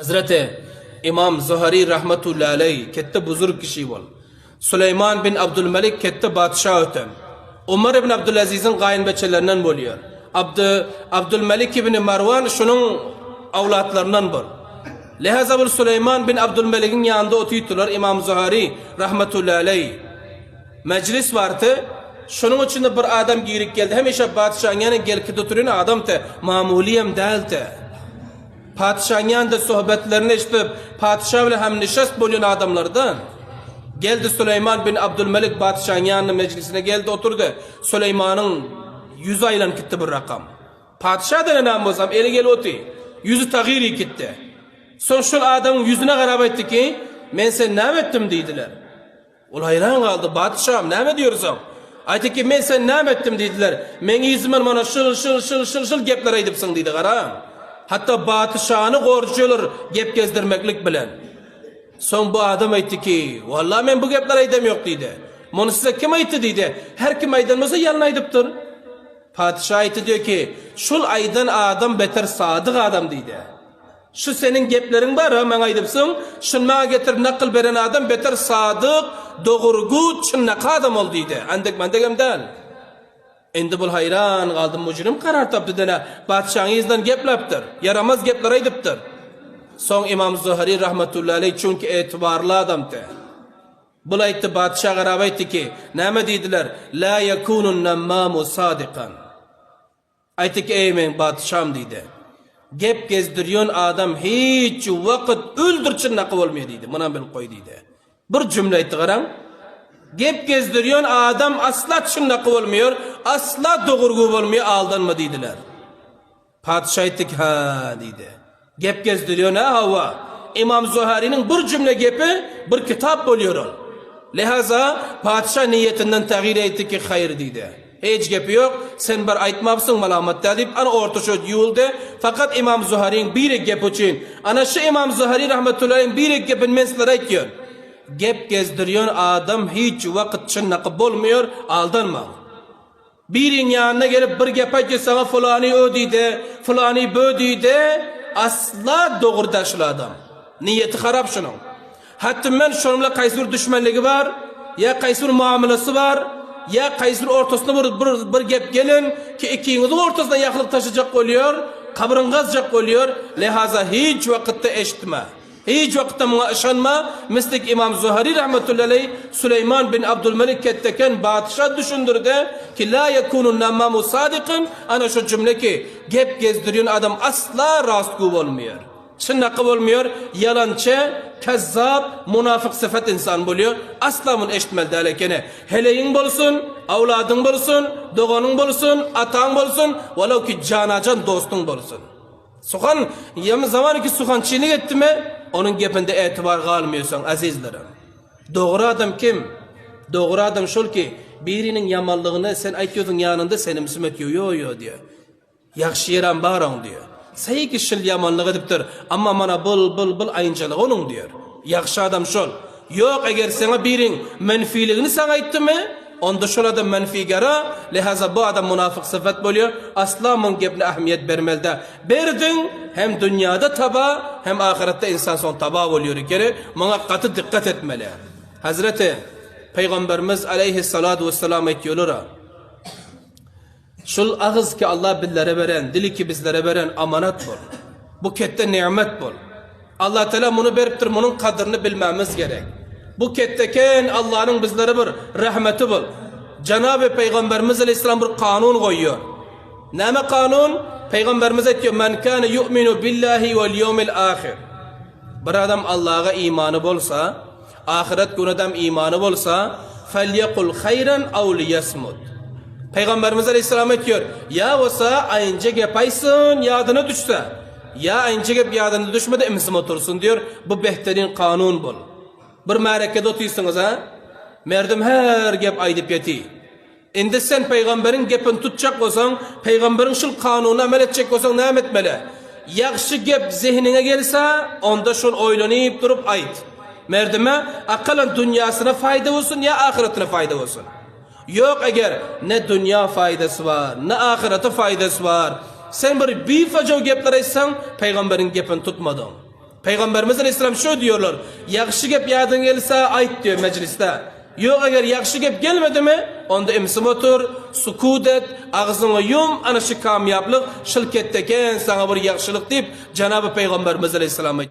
Hazreti İmam Zuhari rahmetullahi aleyh kette buzurg kişi bol. Süleyman bin Abdülmelik kette batşah öten. Umar ibn Abdülaziz'in gayinbeçelerinden boluyor. Abdülmelik ibn Marwan şunun avlatlarından bol. Lihaza bu Süleyman bin Abdülmelik'in yanında oturttular İmam Zuhari rahmetullahi aleyh. Meclis vardı. Şunun içinde bir adam girik geldi. Hemişe padişahın yanına gelip oturuyor adam te mamuliyem değil te. Padişahın yanında sohbetlerini işitip padişah ile hem nişast bulunan adamlardan. Geldi Süleyman bin Abdülmelik padişahın yanına meclisine geldi oturdu. Süleyman'ın 100 aylan gitti bir rakam. Padişah da ne bozam eli gel otu. Yüzü tağiri gitti. Son şu adamın yüzüne karab etti ki ben sen ne ettim dediler. Ol hayran kaldı padişahım ne diyorsun? Aytı ki ben sen ne ettim dediler. Men yüzümün bana şıl gepler aydıpsın dedi kara. Hatta padişahını korkuyorlar gep gezdirmeklik bilen. Son bu adam aytı ki vallahi men bu gepler aydam yok dedi. Bunu size kim aytı dedi. Her kim aydanmasa yalın aydıptır. Padişah aytı diyor ki şul aydan adam beter sadık adam dedi. Şu senin geplerin var ha men aydıpsın. Şunma getir nakıl veren adam beter sadık doğurgu çınnak adam ol dedi. Andek mandegem değil. Endi bul hayran kaldı mucrim karar taptı dene. Padişahın yüzünden geplaptır. Yaramaz gepler aydıptır. Son İmam Zuhari rahmetullahi aleyh çünkü etibarlı adamdı. Bula aytti padişah karab aytti ki neme dediler? La yekunun nemmamu sadikan. Aytti ki ey men padişahım dedi. Gep gezdiriyon adam hiç vakit öldürçün nakı olmuyor dedi. Buna ben koy dedi. Bir cümle aytti karan. Gep gezdiriyon adam asla çınnakı olmuyor, asla doğurgu olmuyor, aldanma dediler. Padişah ettik ha dedi. Gep gezdiriyon ha hava. İmam Zuhari'nin bir cümle gepi bir kitap buluyor. Lihaza padişah niyetinden tağir etti ki hayır dedi. Hiç gepi yok, sen bir aytmapsın malamat deyip ana ortaşa yuldu. Fakat İmam Zuhari'nin bir gep için, ana şu İmam Zuhari rahmetullah'ın bir gepin mensleri aytıyor. Gep gezdiriyon adam hiç vakit çınnakı bolmuyor, aldanma. Birin yanına gelip bir gep aytıyor sana fulani o deydi, fulani bu deydi, asla doğrudaşlı adam. Niyeti harap şunun. Hatta ben şununla kaysur düşmanlığı var, ya kaysur muamelesi var, ya kaysur ortasında bir gep gelin ki ikinizin ortasında yakılık taşıyacak oluyor, kabrın gazcak oluyor, lihaza hiç vakitte eşitme. Hiç vakitte buna ışanma. Mislik İmam Zuhari rahmetullahi aleyh Süleyman bin Abdülmelik ketteken padişah düşündürdü ki la yekunun nemmamu sadikin. Ana şu cümle ki gep gezdiriyon adam asla rastgı olmuyor. Çınnakı olmuyor. Yalancı, kezzap, münafık sıfat insan buluyor. Asla bunu eşitmel delekene. Heleyin bolsun, avladın bolsun, doğanın bolsun, atan bolsun, velav ki canacan dostun bolsun. Suhan, zamanı ki suhan çiğnik etti mi? Onun gepinde etibar kalmıyorsan azizlerim. Doğru adam kim? Doğru adam şol ki birinin yamanlığını sen aytıyordun yanında seni müsmet yo diyor. Yakşı yeran bağıran diyor. Sayı kişil yamanlık ediptir ama bana bıl ayıncalık onun diyor. Yakşı adam şol. Yok eğer sana birin menfiliğini sana ayttı mı? Onda şol adam menfi gara, lihaza bu adam münafık sıfat buluyor. Asla mun gebne ahmiyet vermelde. Berdin hem dünyada taba hem ahirette insan son taba oluyor kere. Buna katı dikkat etmeli. Hazreti Peygamberimiz aleyhissalatu vesselam etiyorlar. Şul ağız ki Allah bizlere veren, dili ki bizlere veren amanat bol. Bu kette nimet bol. Allah Teala bunu veriptir, bunun kadrini bilmemiz gerek. Bu ketteken Allah'ın bizlere bir rahmeti bul. Cenab-ı Peygamberimiz Aleyhisselam bir kanun koyuyor. Neme kanun? Peygamberimiz diyor men kana yu'minu billahi vel yevmil ahir. Bir adam Allah'a imanı bolsa, ahiret günü adam imanı bolsa, felyekul hayran ev liyasmut. Peygamberimiz Aleyhisselam diyor ya olsa aynca gepaysın yadını düşse, ya aynca gep yadını düşmedi emsim otursun diyor. Bu behterin kanun bul. Bir merekede otuyorsunuz ha? Merdim her gep aydıp yeti. Indi sen peygamberin gepin tutacak olsan, peygamberin şul kanunu amel edecek olsan ne etmeli? Yakşı gep zihnine gelse, onda şul oylanıp durup ayt. Merdime akalan dünyasına fayda olsun ya ahiretine fayda olsun. Yok eğer ne dünya faydası var, ne ahirete faydası var. Sen bir facav gepler etsen, peygamberin gepini tutmadın. Peygamberimiz Aleyhisselam şu diyorlar. Yaxşı gep yadın gelsa ayt diyor mecliste. Yok eğer yaxşı gep gelmedi mi? Onda imsim otur, sukut et, ağzını yum, ana şu kamyaplık, şirketteki sana bir yaxşılık deyip Cenab-ı Peygamberimiz Aleyhisselam'a